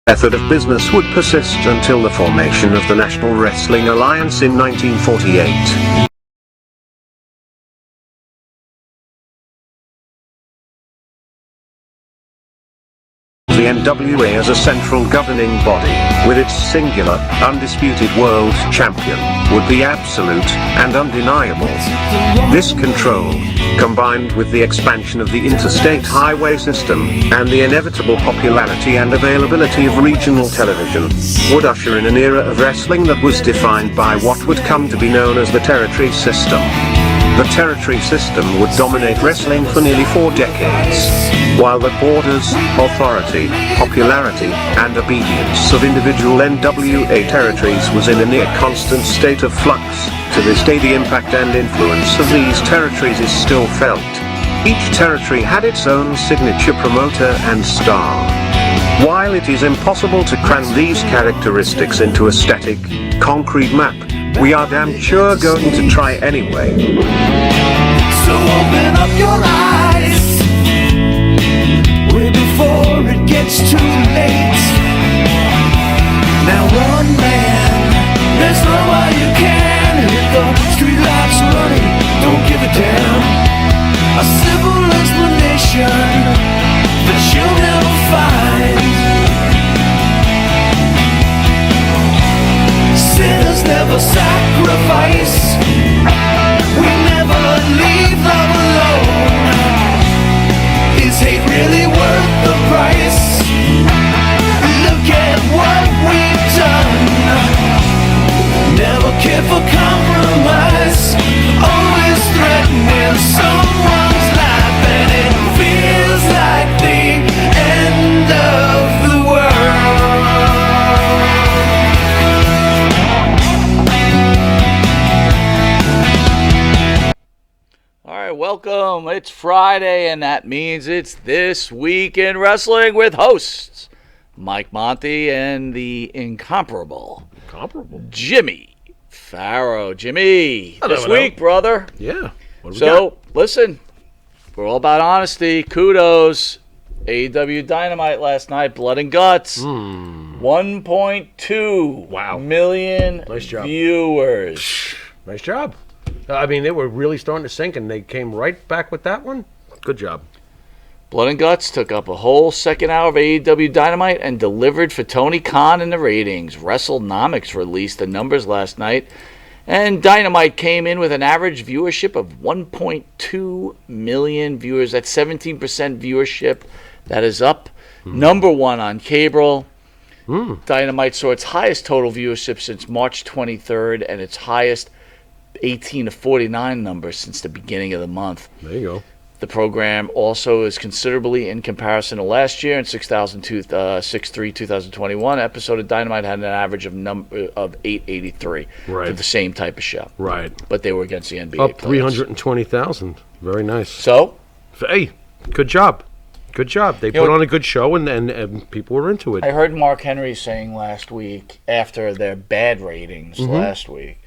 method of business would persist until the formation of the National Wrestling Alliance in 1948. The NWA as a central governing body, with its singular, undisputed world champion, would be absolute and undeniable. This control, combined with the expansion of the interstate highway system, and the inevitable popularity and availability of regional television, would usher in an era of wrestling that was defined by what would come to be known as the territory system. The territory system would dominate wrestling for nearly 4 decades, while the borders, authority, popularity, and obedience of individual NWA territories was in a near constant state of flux. To this day, the impact and influence of these territories is still felt. Each territory had its own signature promoter and star. While it is impossible to cram these characteristics into a static, concrete map, we are damn sure going to try anyway. So open up your eyes, way before it gets too late. Now one man, there's no way you can hit the streetlights running, don't give a damn. A simple explanation that you'll never find. Sinners never sacrifice. We never leave love alone. Is hate really worth the price? Look at what we've done. Never care for compromise. Always threaten when someone's life, and it feels like the end of the world. Welcome. It's Friday, and that means it's This Week in Wrestling with hosts Mike Monty and the incomparable Jimmy Farrow. Jimmy, Hello, this week, brother. Yeah. What do we So, listen, we're all about honesty. Kudos. AEW Dynamite last night, blood and guts. 1.2 million Nice job. viewers. Nice job. I mean, they were really starting to sink, and they came right back with that one. Good job. Blood and Guts took up a whole second hour of AEW Dynamite and delivered for Tony Khan in the ratings. WrestleNomics released the numbers last night, and Dynamite came in with an average viewership of 1.2 million viewers. That's 17% viewership. That is up. Number one on cable. Dynamite saw its highest total viewership since March 23rd, and its highest 18 to 49 numbers since the beginning of the month. There you go. The program also is considerably in comparison to last year. In 6/3/2021, episode of Dynamite had an average of 883 for the same type of show. Right. But they were against the NBA Up players. 320,000. Very nice. So? Hey, good job. Good job. They put on a good show, and people were into it. I heard Mark Henry saying last week, after their bad ratings last week,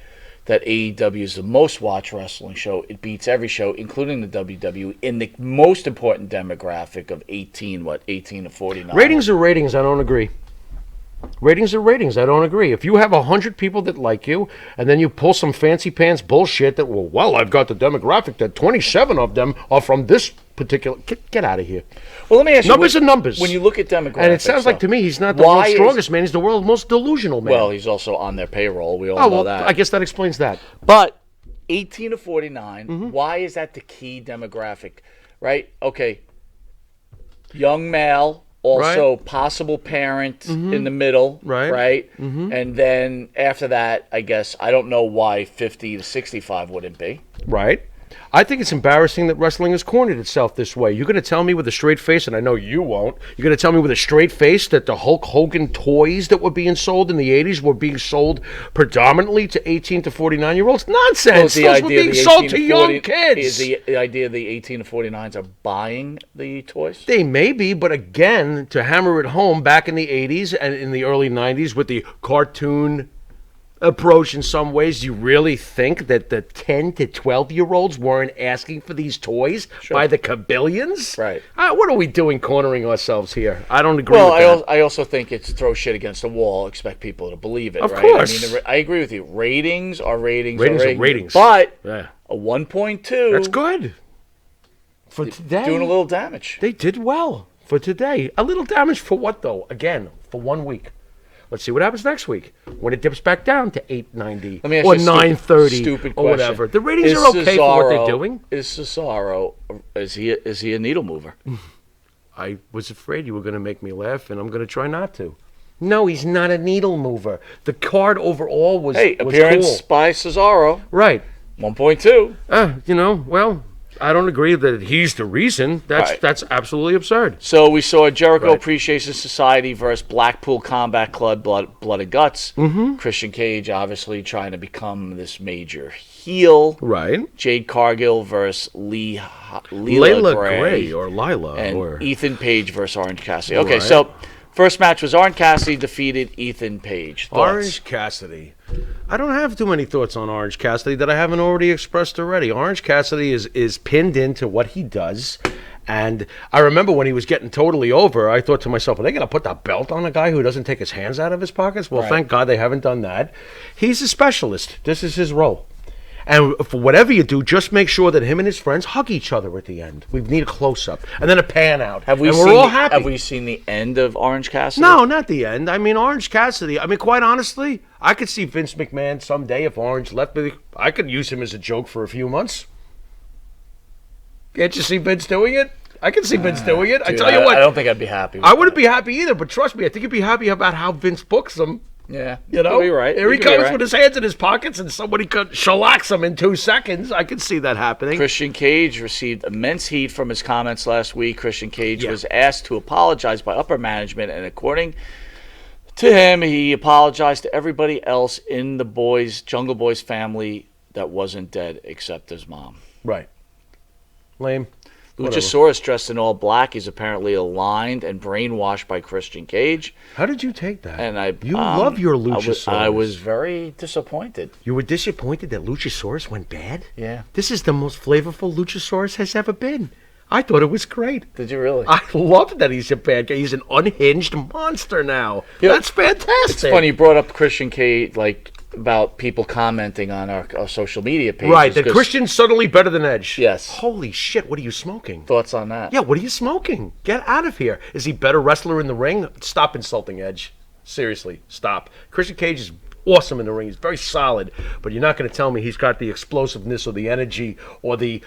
that AEW is the most watched wrestling show. It beats every show, including the WWE, in the most important demographic of 18 to 49. Ratings are ratings. I don't agree. Ratings are ratings. I don't agree. If you have 100 people that like you, and then you pull some fancy pants bullshit that, well, I've got the demographic that 27 of them are from this particular... Get out of here. Well, let me ask you. Numbers are numbers. When you look at demographics... And it sounds like to me he's not the world's strongest man. He's the world's most delusional man. Well, he's also on their payroll. We all know that. I guess that explains that. But 18 to 49, why is that the key demographic? Right? Okay. Young male, also possible parent in the middle. Right? And then after that, I guess, I don't know why 50 to 65 wouldn't be. Right. I think it's embarrassing that wrestling has cornered itself this way. You're going to tell me with a straight face, and I know you won't, you're going to tell me with a straight face that the Hulk Hogan toys that were being sold in the 80s were being sold predominantly to 18 to 49-year-olds? Nonsense! Those were being sold to young kids! Is the idea the 18 to 49s are buying the toys? They may be, but again, to hammer it home, back in the 80s and in the early 90s with the cartoon approach in some ways. You really think that the 10 to 12-year-olds weren't asking for these toys by the kabillions? Right. What are we doing cornering ourselves here? I don't agree Well, with that. I also think it's throw shit against the wall, expect people to believe it. Of right? course. I mean, I agree with you. Ratings are ratings. Ratings are ratings. But Yeah. a 1.2. That's good. For today. Doing a little damage. They did well for today. A little damage for what, though? Again, for 1 week. Let's see what happens next week when it dips back down to 890 Let me ask or you a 930 stupid or question. whatever. The ratings are okay for what they're doing. Is Cesaro, is he a needle mover? I was afraid you were going to make me laugh, and I'm going to try not to. No, he's not a needle mover. The card overall was Appearance cool. by Cesaro, Right. 1.2. Well, I don't agree that he's the reason. That's absolutely absurd. So we saw Jericho Right. Appreciation Society versus Blackpool Combat Club, Blood and Guts. Mm-hmm. Christian Cage obviously trying to become this major heel. Right. Jade Cargill versus Layla Gray or Lila. and or Ethan Page versus Orange Cassidy. Okay, Right. so first match was Orange Cassidy defeated Ethan Page. Thoughts? Orange Cassidy. I don't have too many thoughts on Orange Cassidy that I haven't already expressed already. Orange Cassidy is pinned into what he does. And I remember when he was getting totally over, I thought to myself, are they going to put that belt on a guy who doesn't take his hands out of his pockets? Well, Right. thank God they haven't done that. He's a specialist. This is his role. And for whatever you do, just make sure that him and his friends hug each other at the end. We need a close-up. And then a pan out. Have we and seen we're all happy. Have we seen the end of Orange Cassidy? No, not the end. I mean, Orange Cassidy, quite honestly, I could see Vince McMahon someday if Orange left me. I could use him as a joke for a few months. Can't you see Vince doing it? I can see Vince doing it. I Dude, tell you what. I don't think I'd be happy with I wouldn't be happy either, but trust me, I think you'd be happy about how Vince books him. Yeah, You know? could be right. Here he You could be comes right. with his hands in his pockets and somebody could shellacks him in 2 seconds. I could see that happening. Christian Cage received immense heat from his comments last week. Christian Cage Yeah. was asked to apologize by upper management, and according to him, he apologized to everybody else in the Jungle Boys family that wasn't dead except his mom. Right. Lame. Whatever. Luchasaurus, dressed in all black, is apparently aligned and brainwashed by Christian Cage. How did you take that? And you love your Luchasaurus. I was very disappointed. You were disappointed that Luchasaurus went bad? Yeah. This is the most flavorful Luchasaurus has ever been. I thought it was great. Did you really? I love that he's a bad guy. He's an unhinged monster now. Yeah. That's fantastic. It's funny you brought up Christian Cage, about people commenting on our social media pages. Right, that 'cause- Christian's suddenly better than Edge. Yes. Holy shit, what are you smoking? Thoughts on that? Yeah, what are you smoking? Get out of here. Is he better wrestler in the ring? Stop insulting Edge. Seriously, stop. Christian Cage is awesome in the ring. He's very solid, but you're not going to tell me he's got the explosiveness or the energy or the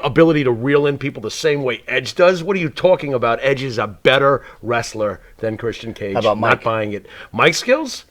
ability to reel in people the same way Edge does. What are you talking about? Edge is a better wrestler than Christian Cage. How about Mike? Not buying it. Mike skills?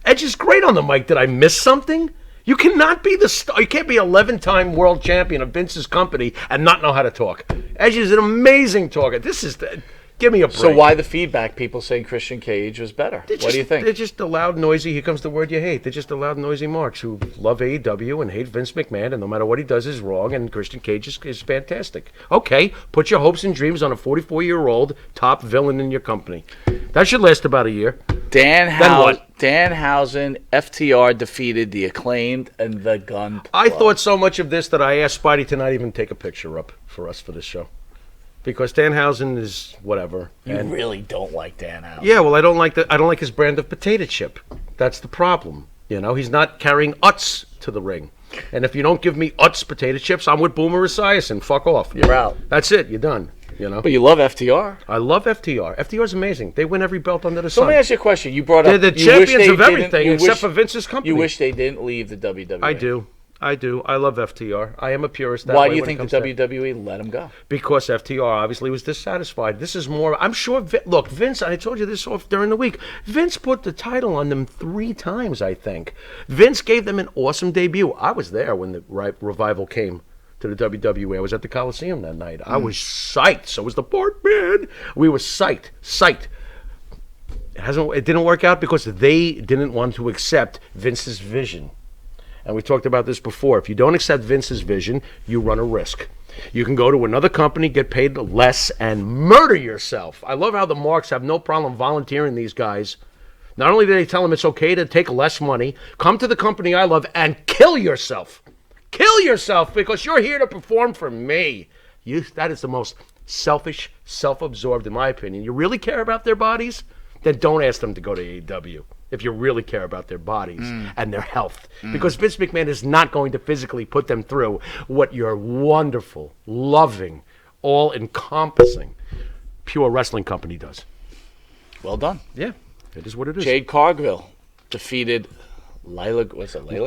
Edge is great on the mic. Did I miss something? You cannot be you can't be 11-time world champion of Vince's company and not know how to talk. Edge is an amazing talker. Give me a break. So why the feedback? People saying Christian Cage was better. What do you think? They're just the loud, noisy, here comes the word you hate. They're just the loud, noisy marks who love AEW and hate Vince McMahon, and no matter what he does is wrong, and Christian Cage is fantastic. Okay, put your hopes and dreams on a 44-year-old top villain in your company. That should last about a year. what? Danhausen, FTR defeated the Acclaimed and the Gun Club. I thought so much of this that I asked Spidey to not even take a picture up for us for this show. Because Danhausen is whatever. You really don't like Danhausen. Yeah, well, I don't like his brand of potato chip. That's the problem. You know, he's not carrying Utz to the ring. And if you don't give me Utz potato chips, I'm with Boomer Esiason. Fuck off. You're out. That's it. You're done. You know. But you love FTR. I love FTR. FTR's amazing. They win every belt under the So sun. let me ask you a question. You brought up They're the you wish champions they of didn't- everything you except wish- for Vince's company. You wish they didn't leave the WWE. I do. I love FTR. I am a purist. That Why way do you when think it the comes to- WWE let him go? Because FTR obviously was dissatisfied. This is more. I'm sure. Look, Vince. I told you this off during the week. Vince put the title on them 3 times. I think Vince gave them an awesome debut. I was there when the revival came to the WWE. I was at the Coliseum that night. I was psyched. So was the board man. We were psyched. It didn't work out because they didn't want to accept Vince's vision. And we talked about this before. If you don't accept Vince's vision, you run a risk. You can go to another company, get paid less, and murder yourself. I love how the Marks have no problem volunteering these guys Not only did they tell him it's okay to take less money, come to the company I love and kill yourself. Kill yourself because you're here to perform for me. That is the most selfish, self-absorbed, in my opinion. You really care about their bodies? Then don't ask them to go to AEW if you really care about their bodies and their health. Because Vince McMahon is not going to physically put them through what your wonderful, loving, all-encompassing pure wrestling company does. Well done. Yeah, it is what it is. Jade Cargill defeated Layla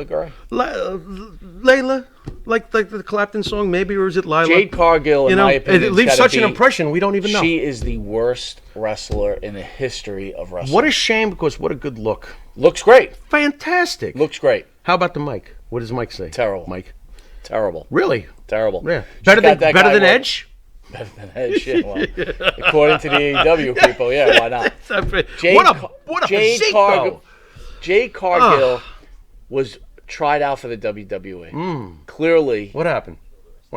Gray? Layla, like the Clapton song, maybe, or is it Lila? Jade Cargill, in my opinion, it leaves such an impression we don't even know. She is the worst wrestler in the history of wrestling. What a shame, because what a good look. Looks great. Fantastic. Looks great. How about the mic? What does Mike say? Terrible. Mike. Terrible. Really? Terrible. Yeah. Better than Edge? Better than Edge, yeah. Well, according to the AEW people, yeah, why not? What a physique, though. Jade Cargill was tried out for the WWE. Clearly. What happened?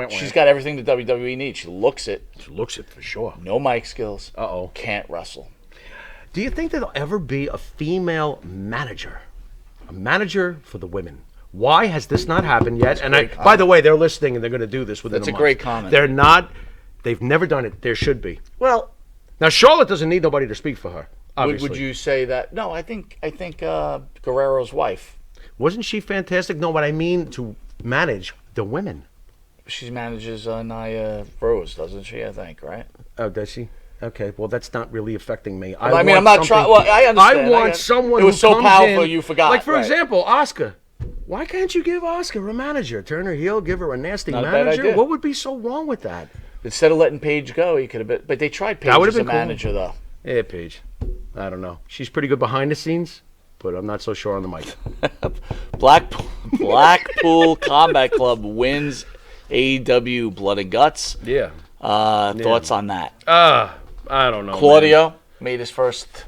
She's got everything the WWE needs. She looks it. She looks it for sure. No mic skills. Uh-oh. Can't wrestle. Do you think there'll ever be a female manager? A manager for the women? Why has this not happened yet? And by the way, they're listening and they're going to do this within a month. That's a great comment. They're not. They've never done it. There should be. Well, now Charlotte doesn't need nobody to speak for her. Obviously. Would you say that? No, I think Guerrero's wife. Wasn't she fantastic? No, but I mean to manage the women. She manages Nia Rose, doesn't she? I think, right? Oh, does she? Okay, well, that's not really affecting me. I mean, I'm not trying. Well, I understand. I want someone. It was who so comes powerful, in, you forgot. Like, for right. example, Asuka. Why can't you give Asuka a manager? Turn her heel, give her a nasty Not a bad manager. idea. What would be so wrong with that? Instead of letting Paige go, you could have been. But they tried Paige as a manager, though. Yeah, Paige. I don't know. She's pretty good behind the scenes, but I'm not so sure on the mic. Blackpool Combat Club wins AEW Blood and Guts. Yeah. Thoughts on that? I don't know. Claudio made his first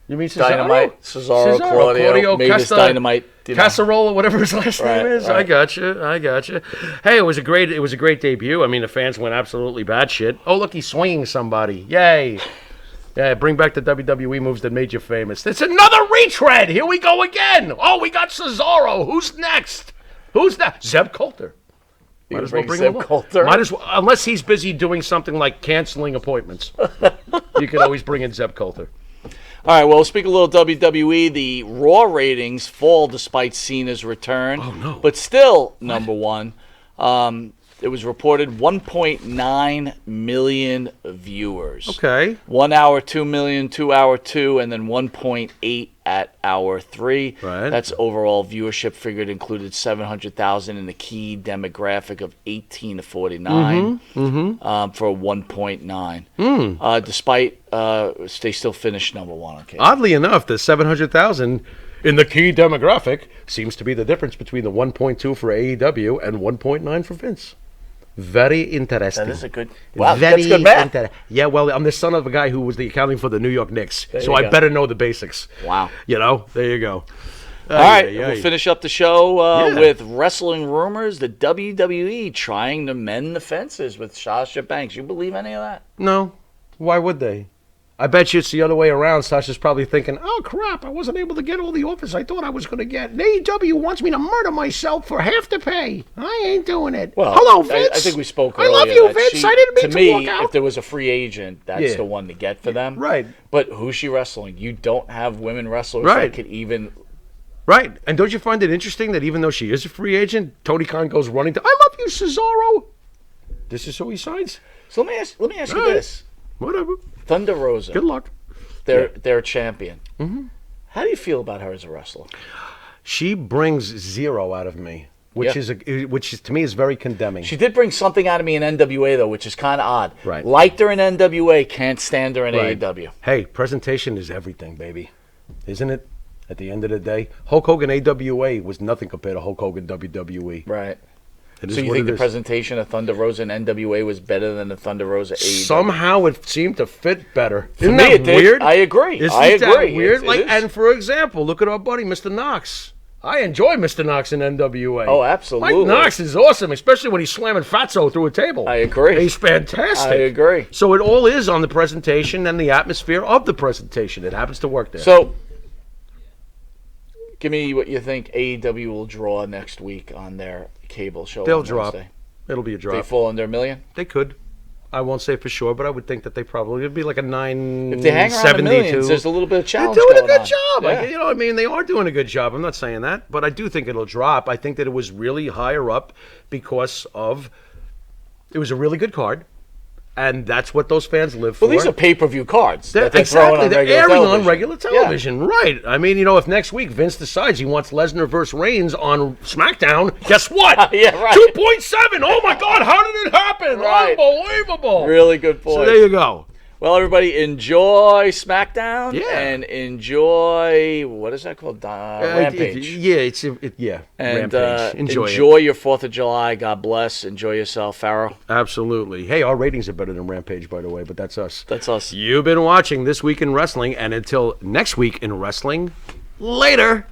You mean Cesaro? Dynamite. Cesaro Claudio made his Dynamite. Casserole, whatever his last name is. Right. I got you. Hey, it was a great debut. I mean, the fans went absolutely batshit. Oh, look, he's swinging somebody. Yay. Yeah, bring back the WWE moves that made you famous. It's another retread. Here we go again. Oh, we got Cesaro. Who's next? Who's that? Zeb Coulter. Might as well bring him Coulter. Might as well, unless he's busy doing something like canceling appointments. You could always bring in Zeb Coulter. All right, well, speak a little WWE. The Raw ratings fall despite Cena's return. Oh, no. But still number one. It was reported 1.9 million viewers. Okay. 1 hour, 2 million, 2 hour 2, and then 1.8 at hour 3. Right. That's overall viewership figured included 700,000 in the key demographic of 18 to 49 for 1.9. Despite they still finished number one. Okay. Oddly enough, the 700,000 in the key demographic seems to be the difference between the 1.2 for AEW and 1.9 for Vince. Very interesting. That is a good. Wow, that's good math. Yeah, well, I'm the son of a guy who was the accounting for the New York Knicks, so I better know the basics. Wow. There you go. All right, we'll finish up the show with wrestling rumors. The WWE trying to mend the fences with Sasha Banks. You believe any of that? No. Why would they? I bet you it's the other way around. Sasha's probably thinking, oh, crap, I wasn't able to get all the offers I thought I was going to get. And AEW wants me to murder myself for half the pay. I ain't doing it. Well, hello, Vince. I think we spoke earlier. I love you, Vince. I didn't mean to walk out. If there was a free agent, that's the one to get for them. Right. But who's she wrestling? You don't have women wrestlers that could even... Right. And don't you find it interesting that even though she is a free agent, Tony Khan goes running to, I love you, Cesaro. This is who he signs? So let me ask you this. Whatever. Thunder Rosa. Good luck. They're champion. Mm-hmm. How do you feel about her as a wrestler? She brings zero out of me, which is to me is very condemning. She did bring something out of me in NWA though, which is kind of odd. Right. Liked her in NWA, can't stand her in AEW. Hey, presentation is everything, baby, isn't it? At the end of the day, Hulk Hogan AWA was nothing compared to Hulk Hogan WWE. Right. So you think the presentation of Thunder Rosa and NWA was better than the Thunder Rosa AEW? Somehow it seemed to fit better. Isn't that weird? I agree. Isn't that weird? And for example, look at our buddy Mr. Knox. I enjoy Mr. Knox in NWA. Oh, absolutely. Mike Knox is awesome, especially when he's slamming Fatso through a table. I agree. He's fantastic. I agree. So it all is on the presentation and the atmosphere of the presentation. It happens to work there. So Give me what you think AEW will draw next week on their cable show. They'll on drop. Wednesday. It'll be a drop. They fall under $1 million. They could. I won't say for sure, but I would think that they probably it'd be like a 972. If they hang around the millions, there's a little bit of They're challenge doing a going good on. job. Yeah. You know, I mean, they are doing a good job. I'm not saying that, but I do think it'll drop. I think that it was really higher up because of it was a really good card, and that's what those fans live for. Well, these are pay-per-view cards. They're, that they're exactly, throwing on they're regular airing television. on regular television, right? I mean, you know, if next week Vince decides he wants Lesnar versus Reigns on SmackDown, guess what? Yeah, right. 2.7. Oh my God, how did it happen? Right. Unbelievable. Really good point. So there you go. Well, everybody, enjoy SmackDown. Yeah. And enjoy, what is that called? Rampage. Yeah, And Rampage. Enjoy your 4th of July. God bless. Enjoy yourself, Pharaoh. Absolutely. Hey, our ratings are better than Rampage, by the way, but that's us. That's us. You've been watching This Week in Wrestling, and until next week in wrestling, later.